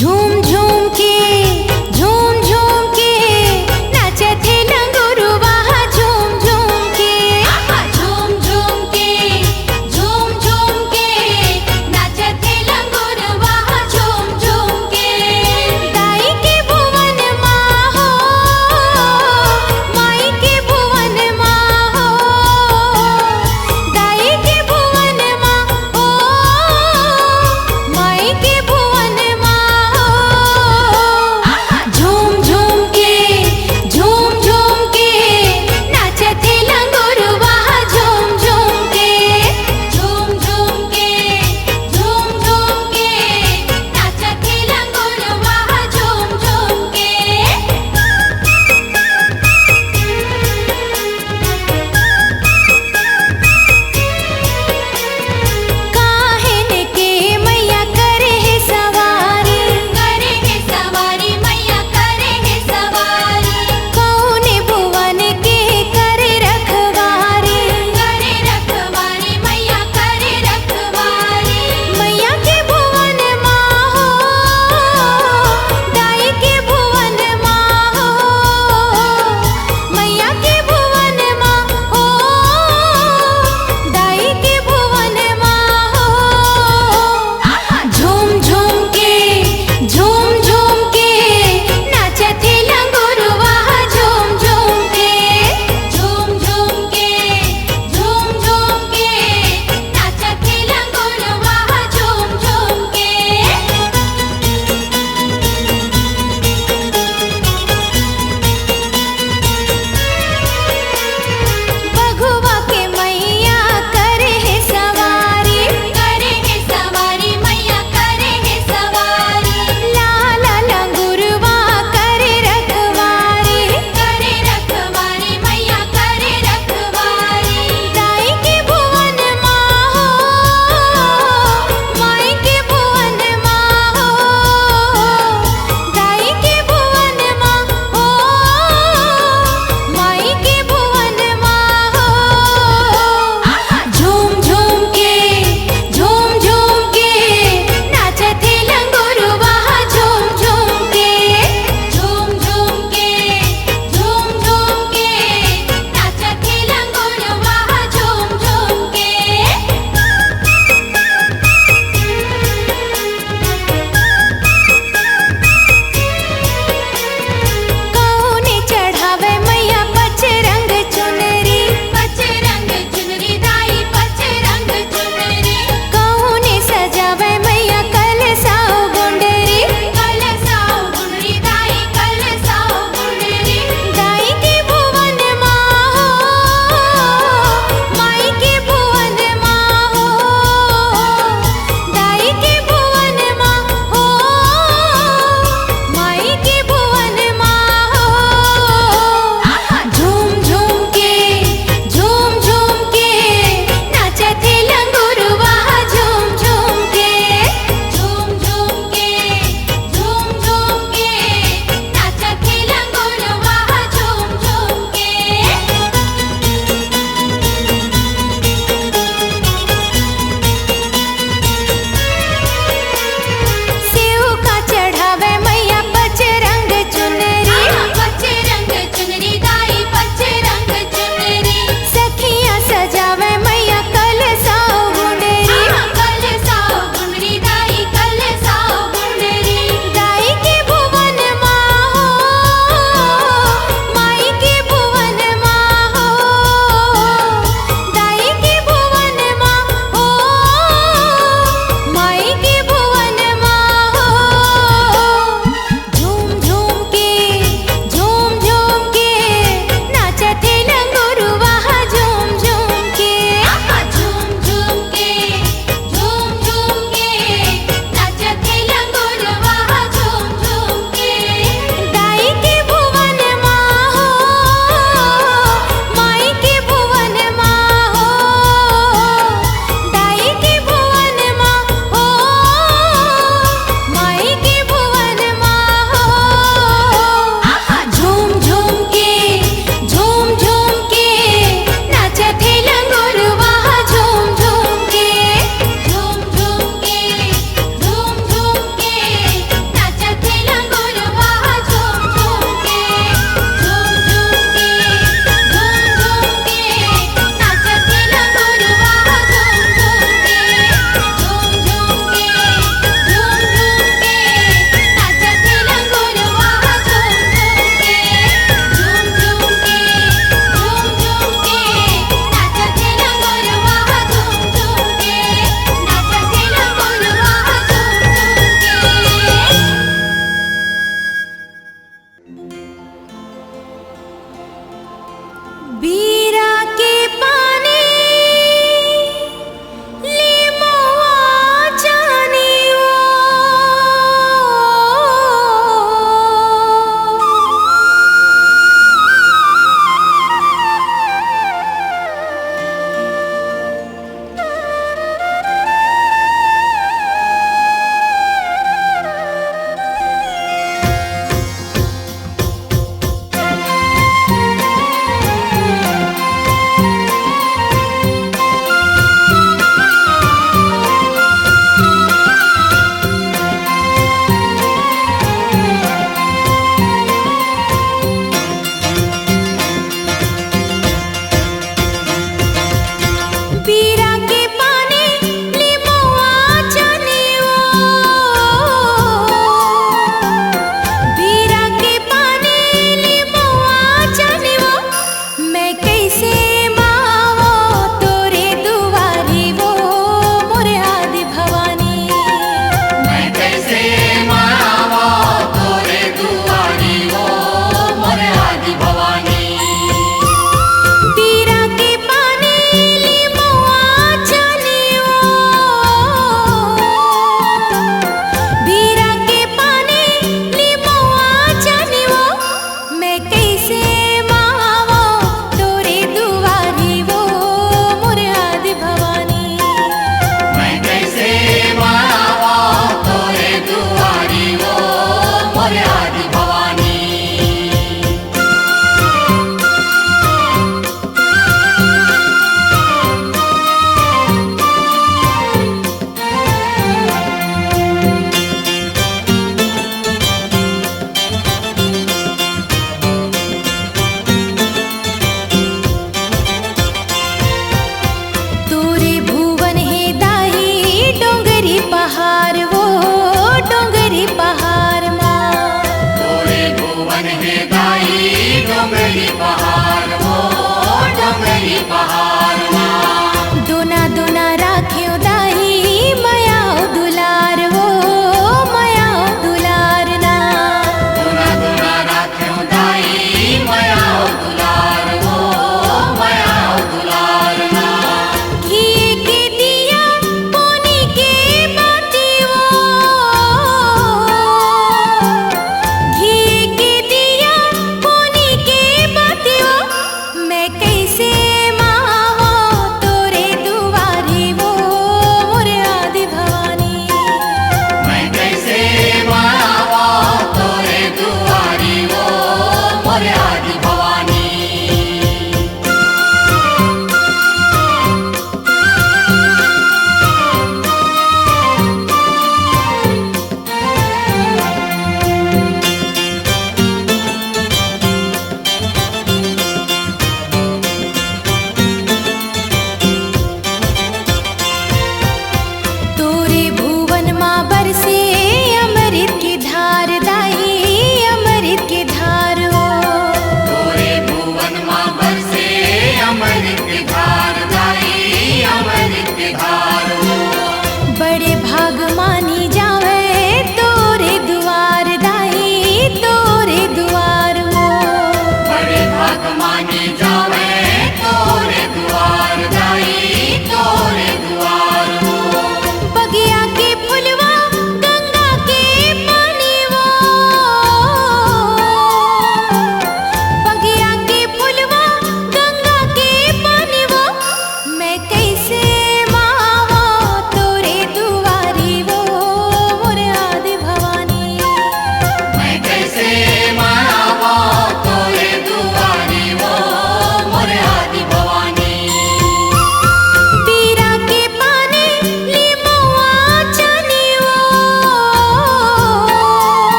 झूम झूम के झूम झूम के नाचत है लंगुरवा झूम झूम के झूम झूम के झूम झूम के नाचत है लंगुरवा झूम झूम के दाई के भुवन माँ हो माई के भुवन माँ हो दाई के भुवन माँ हो माई के भुवन माँ हो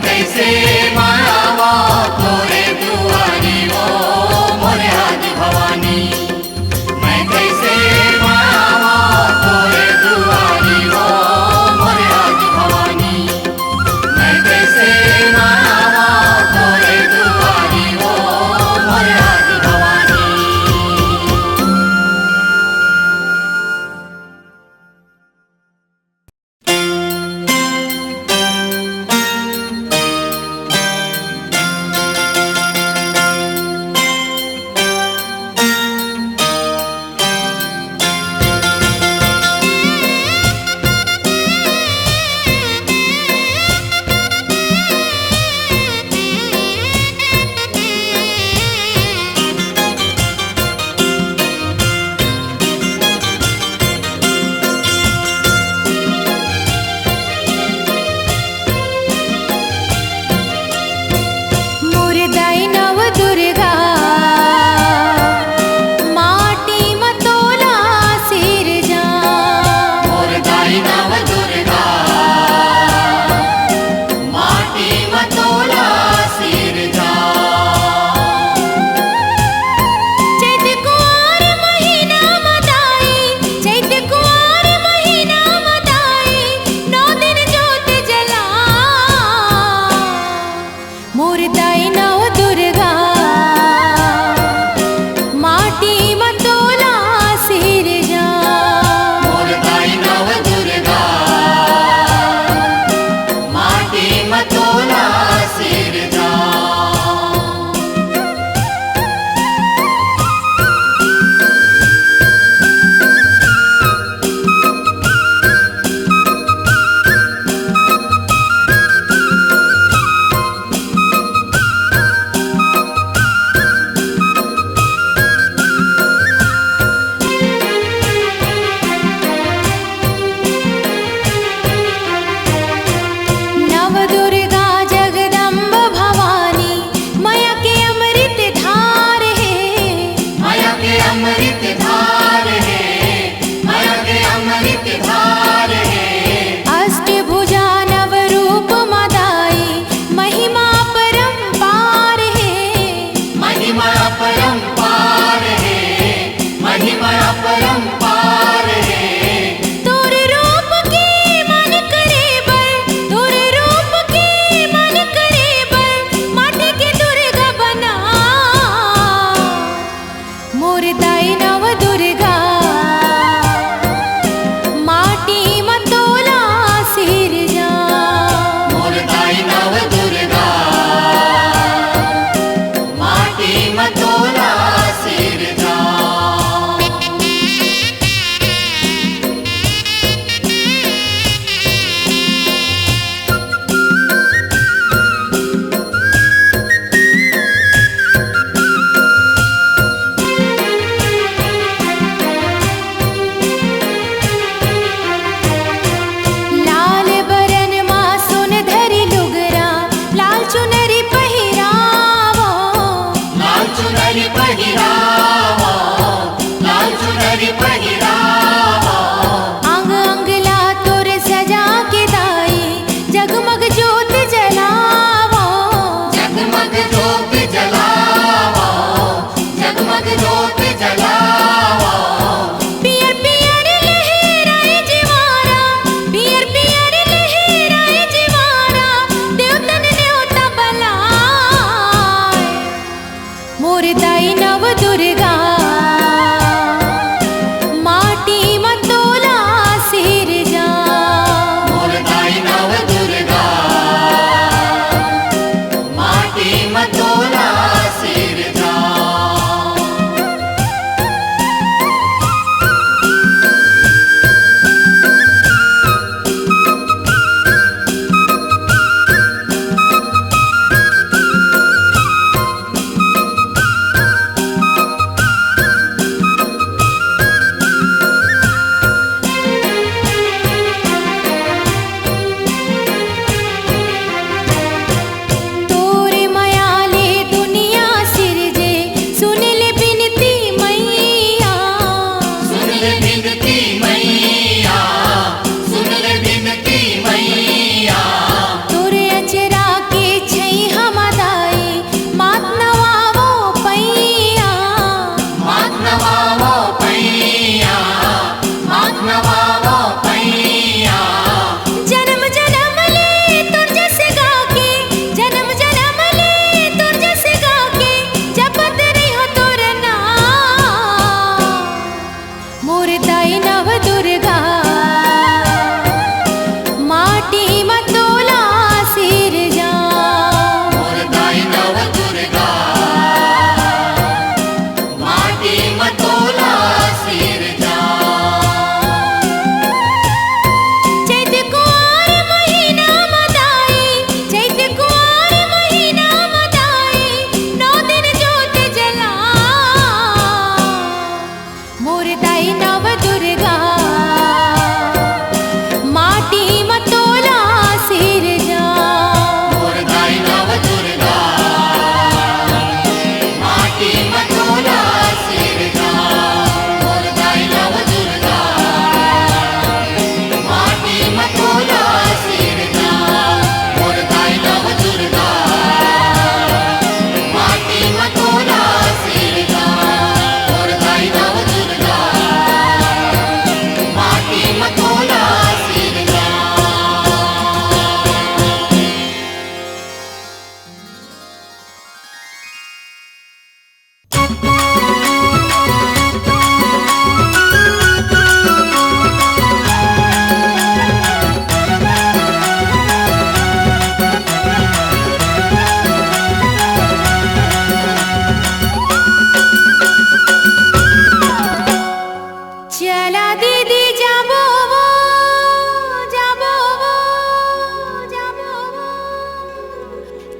कैसे मायावा तोरे दुआरी ओ मोरे आदि भवानी। मैं कैसे मायावा तोरे दुआरी ओ मोरे आदि भवानी। मैं कैसे मायावा तोरे दुआरी ओ मोरे आदि भवानी। मुरदाई नव दुर्गा माटी मतोला सिर जा। मुरदाई नव दुर्गा माटी मतोला सिर जा। चैत कुंवार महीना मदाई, चैत कुंवार महीना मदाई, 9 दिन जोत जला। मुरदाई नव दुर्गा माटी मतोला सिर जा। मुरदाई नव दुर्गा माटी मतोला सिर जा। नव दुर्गा जगदम्ब भवानी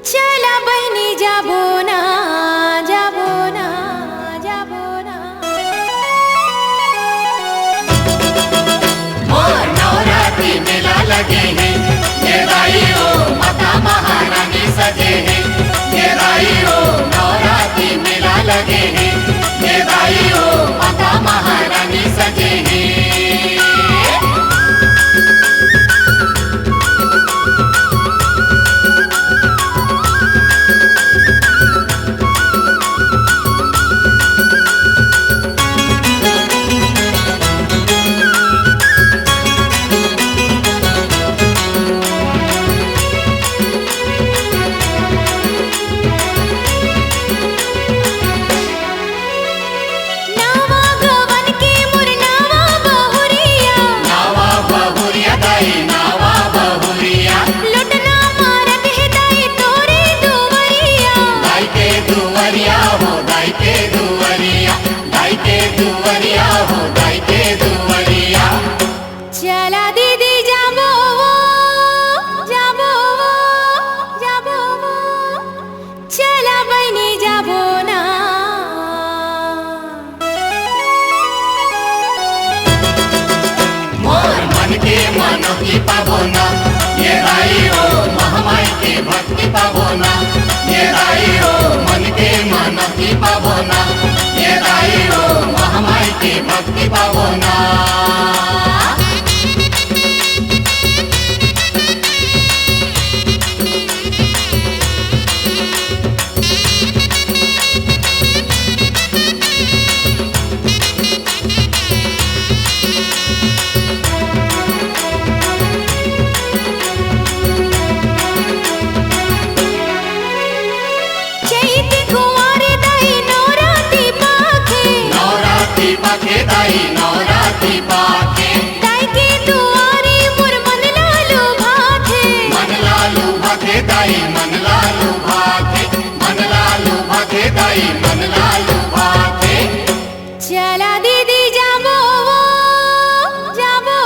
चला बहिनी जाबो ना जाबो ना जाबो ना। मोर नवरात्रि मेला लगे हैं, ये दाई हो माता महारानी सजे हैं। ये दाई हो नवरात्रि मेला लगे हैं, ये दाई हो माता महारानी सजे हैं। नावा गवन के मोर नावा बहुरिया, नावा बहुरिया दाई नावा बहुरिया, लुटना मारत है दाई तोरे दुवरिया। दाई के दुवरिया हो दाई के दुवरिया, दाई के दुवरिया हो दाई के दुवरिया। चला दीदी जाबो जाबो जाबो, चला बहिनी जाबो ना। मोर मन के मानो की पावना, ये दाई हो महामाई के भक्ति पावना। ये दाई हो मन के मानो की पावना, ये दाई हो महामाई के भक्ति पावना। चैती कुंवारे दाई नवरात्रि पाखे, नवरात्रि पाखे दाई नवरात्रि पाखे, दाई के दुआरे मोर मन लालू भाथे। मन लालू भाखे दाई मन लालू भाखे, मन लालू भाखे दाई मन लालू भाखे। चला दीदी जाबो जाबो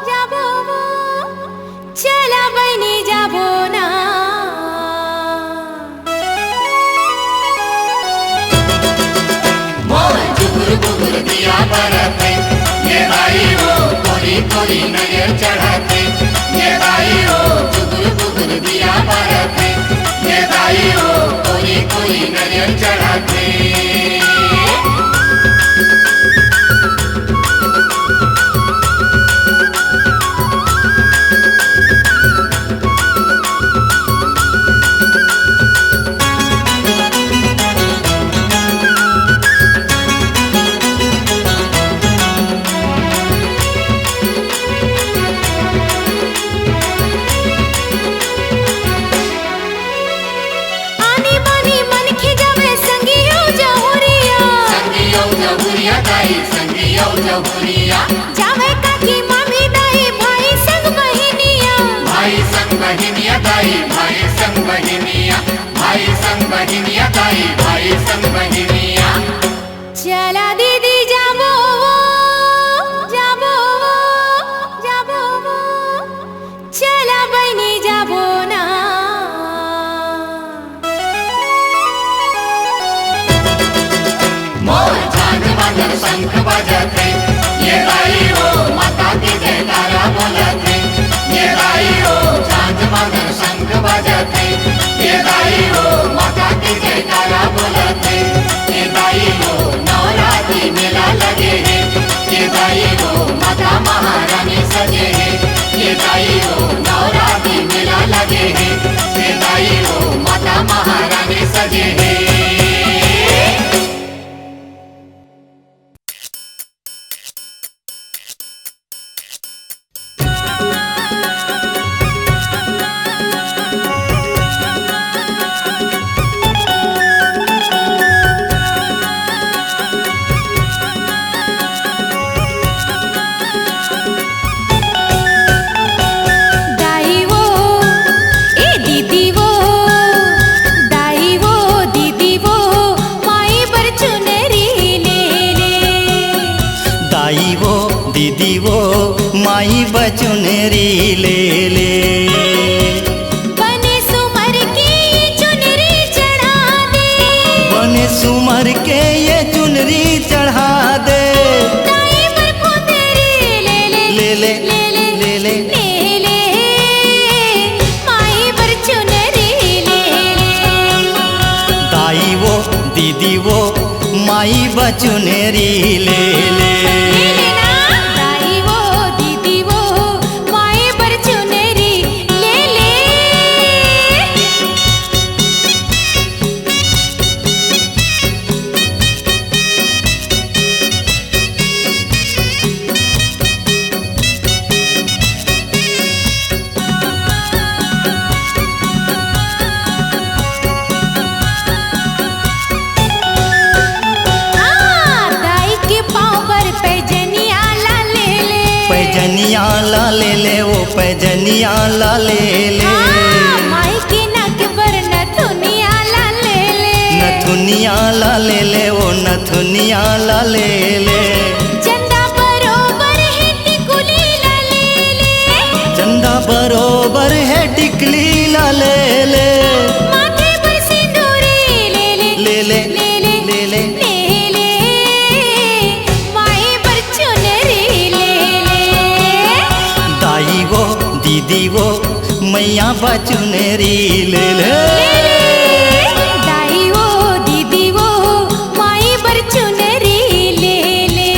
जाबो, चला बहिनी जाबो ना। मोर जुगुर बुगुर दिया बरते, ये दाई हो कोरी कोरी नजर चढ़ाते। ये दाई हो जुगुर बुगुर दिया बरते, ये दाई हो कोरी कोरी नजर चढ़ाते। आनी बानी मन खिजावे संगियो जहुरिया, संगियो जहुरिया दाई संगियो जहुरिया, जावे काकी मामी दाई भाई संग बहिनिया। भाई संग बहिनिया दाई भाई संग बहिनिया, भाई संग बहिनिया दाई भाई संग बहिनिया। चला दीदी जाबो जाबो जाबो, चला बहिनी जाबो ना। मोर झांझ बांधर शंख बजते, ये दाई हो माता की जयकारा बोलते। ये दाई हो झांझ बांधर शंख बजते, ये दाई हो माता की जयकारा बोलते। ये दाई हो नवरात्रि मेला लगे हैं, ये दाई हो माता महारानी सजे हैं। ये दाई हो नवरात्रि मेला लगे हैं, ये दाई हो माता महारानी सजे हैं। दाई वो ए दीदी वो, दाई वो दीदी वो, माई बर चुनरी ले ले। दाई वो दीदी वो माई बचुनरी ले ले। बने सुमर के भर के ये चुनरी चढ़ा दे। दाई बर फुंदरी ले ले ले ले ले ले ले ले ले ले माई बर चुनरी ले ले। दाई वो दीदी वो माई बचुनेरी ले ले। ले लेना दाई वो दीदी वो माई बर चुनरी ले ले। दाई के पाँव पर पैजनिया ला ले ले। पैजनिया ला ले ले वो पैजनिया ला ले ले। माई के नक पर नथुनिया ला ले ले। नथुनिया ला ले ले वो नथुनिया ला ले ले। चंदा बरोबर है टिकुली ला ले ले। चंदा बरोबर है टिकली ला ले ले। माथे पर सिंदूरी ले ले ले ले ले ले ले ले ले ले माई पर चुनरी ले ले। दाई वो दीदी वो मैया बचुनेरी ले ले। ले ले दाई वो दीदी वो माई बर चुनरी ले ले।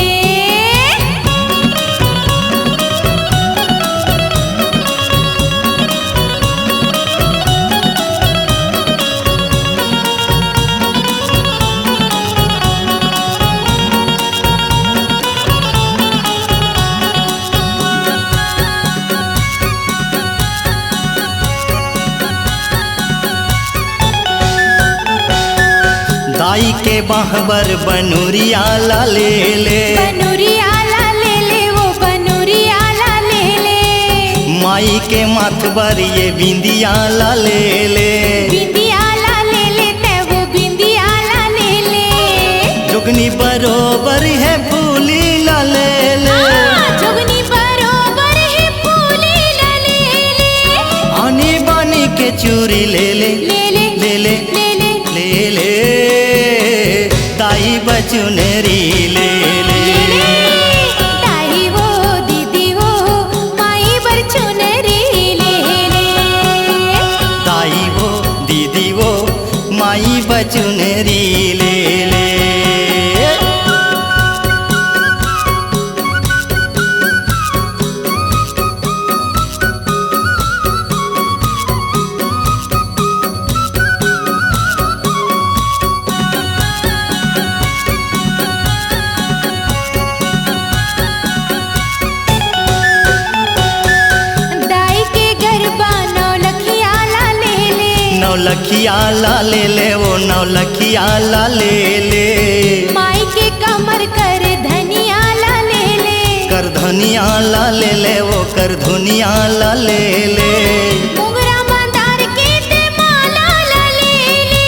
दाई के बाहबर बनूरिया ला ले ले। बनूरिया ला ले ले वो बनूरिया ला ले ले। माई के माथबर ये बिंदिया ला ले ले। बिंदिया ला ले ले ते वो बिंदिया ला ले ले। जुगनी बरोबर है फूली ला ले ले। जोगनी बरोबर है फूली ला ले ले। आनी बानी के चूरी ले ले ले ले ले ले ले ले ले ले। दाई बचुनेरी ले ले। दाई वो दीदी वो माई बर चुनरी ले ले। दाई वो दीदी वो माई बचुनेरी ले ले। दाई के गरबा नौलखिया ला ले ले। नौलखिया ला ले ले वो नौलखिया ला ले ले। माई के कमर कर धनिया ला ले ले। कर धनिया ला ले ले वो कर धुनिया ला ले ले। मुंगरा मंदार के ते माला ला ले ले।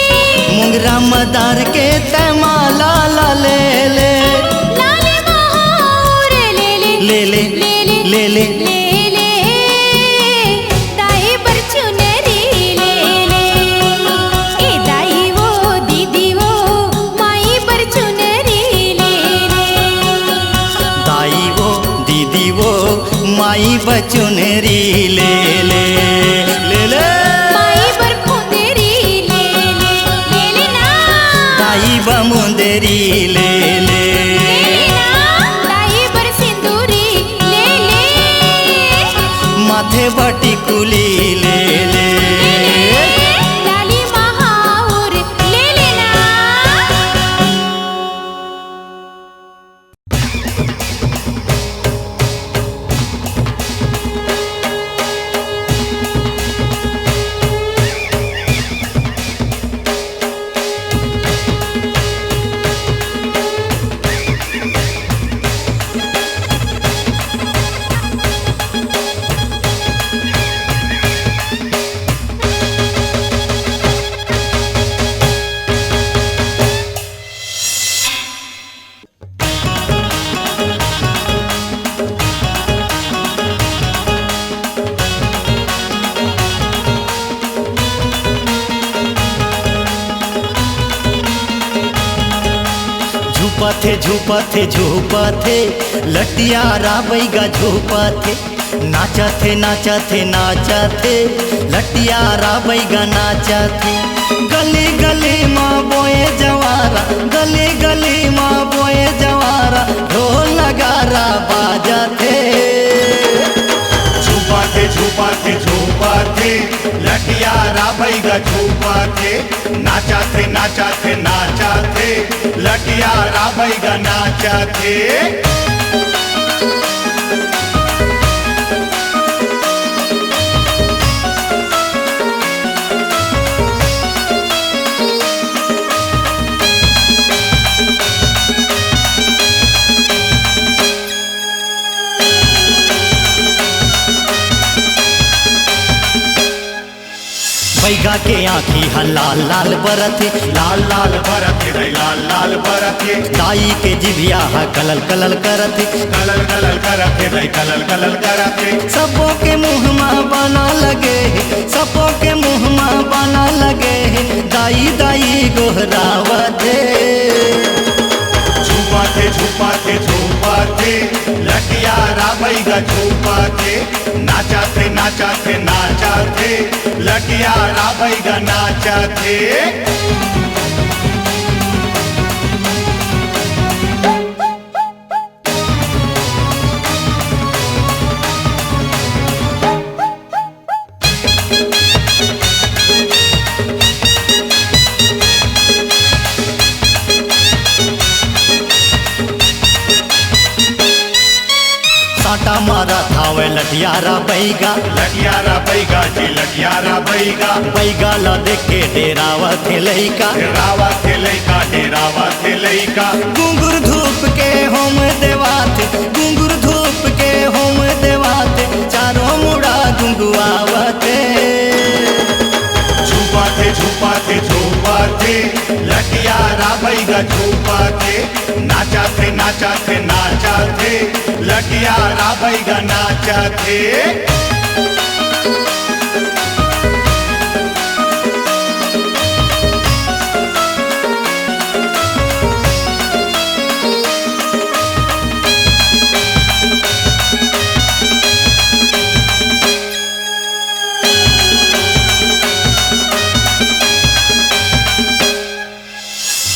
मुंगरा मदार के तैमाला ला ले ले। लाले मोहर ले ले ले ले ले ले ले ले ले ले दाई बर चुनरी ले ले। ए दाई वो दीदी वो माई बर चुनरी ले ले। दाई वो दीदी वो माई बचुनेरी ले ले ले ले। माई बर फुंदरी ले ले ले लेना। दाई बमुंदेरी ले ले। ले लेना दाई बर सिंदूरी ले ले। माथे बटी कुली ले ले। लाली महाउर ले लेना। झूपथे झूपथे झूपथे लटियारा बैगा झूपथे नाचथे नाचथे नाचथे लटियारा बैगा नाचथे गली गली माँ बोए जवारा गली गली माँ बोए जवारा ढोल नगारा बाजथे झूपाते झूपाते झूपाते लटियारा बैगा झूपाते नाचाते नाचाते नाचाते लटियारा बैगा नाचाते बैगा के आँखी हा लाल लाल बरथे लाल लाल बरते रे लाल लाल बरते दाई के जिभिया हा कलल कलल करथे कलल कलल करते रे कलल कलल करते सबों के मुँह में बना लगे सबों के मुँह में बना लगे दाई दाई गोहरावते झूपाते झूपाते झूपाते लटियारा बैगा झूपाते नाचाते नाचाते नाचाते लटियारा बैगा नाचाते साटा मारा थावे लटियारा बैगा लटियारा बैगा जी लटियारा बैगा बैगा ला देख के डेरावा थे लइका डेरावा थे लइका डेरावा थे लइका घुंघरू धूप के होम देवाते घुंघरू धूप के होम देवाते चारों मुड़ा गुंगुआवते झूपाते झूपाते झूपाते लटियारा बैगा झूपाते नाचाते नाचाते नाचाते लटियारा बैगा नाचाते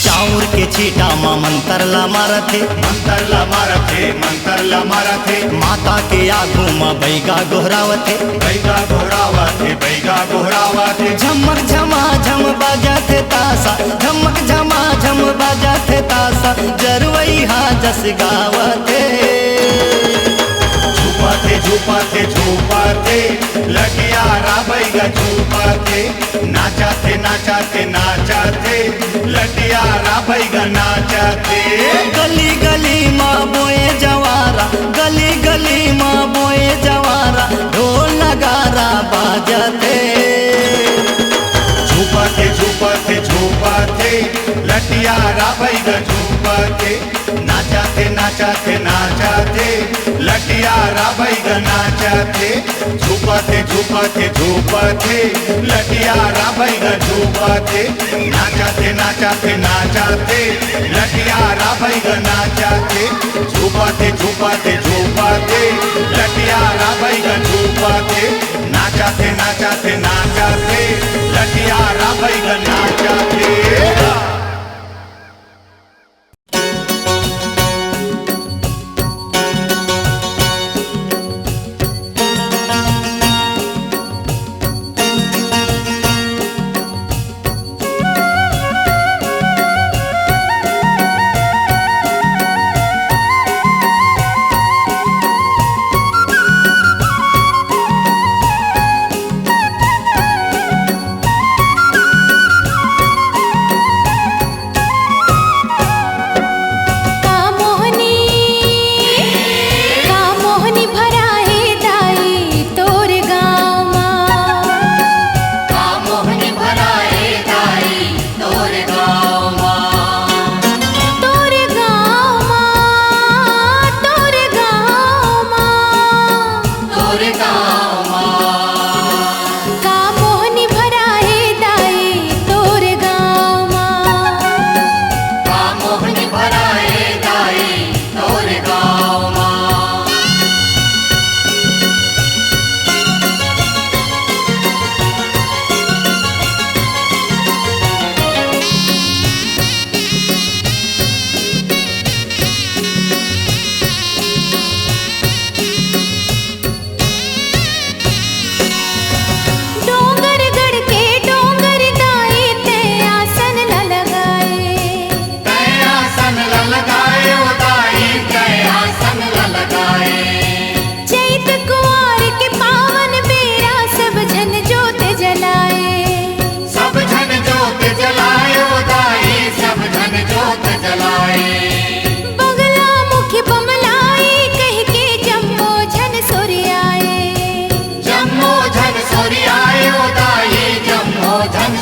चाउर के छीटा माँ मंतरला मारथे मंतरला मारथे माता के आगू माँ बैगा गोहरावथे बैगा घोरावाथे झमक झमा झम बाजाथे तासा झमक झमा झम बाजाथे तासा जरवई हा जस गावथे झूपाते झूपाते झूपाते लटियारा बैगा झूपाते नाचाते नाचाते नाचाते लटियारा बैगा नाचाते गली गली माँ बोए जवारा गली गली माँ बोए जवारा ढोल नगारा बाजते झूपाते झूपाते झूपाते लटियारा बैगा झूपाते नाचाते नाचाते नाचाते लटियारा बैगा नाचाते झूपाते झूपाते झूपाते लटियारा बैगा झूपाते नाचाते नाचाते नाचाते लटियारा बैगा नाचाते झूपाते झूपाते झूपाते लटियारा बैगा झूपाते नाचाते नाचाते नाचाते लटियारा बैगा नाचाते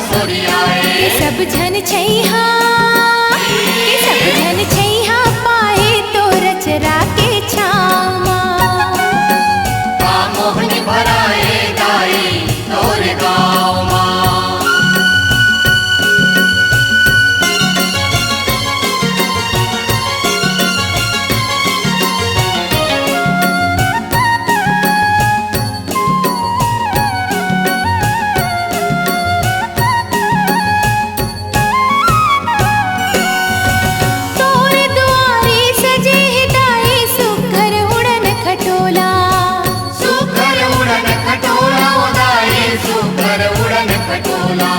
सोरी आए के सब झन छैहा के सब झन छैहा पाए तो रचरा के छामा का मोहनी भराए गाई तोर गाँव माँ तोर दुआरे सजे हिदाए सुघर उड़न खटोला सुकर उड़न खटोला उदाए सुकर उड़न खटोला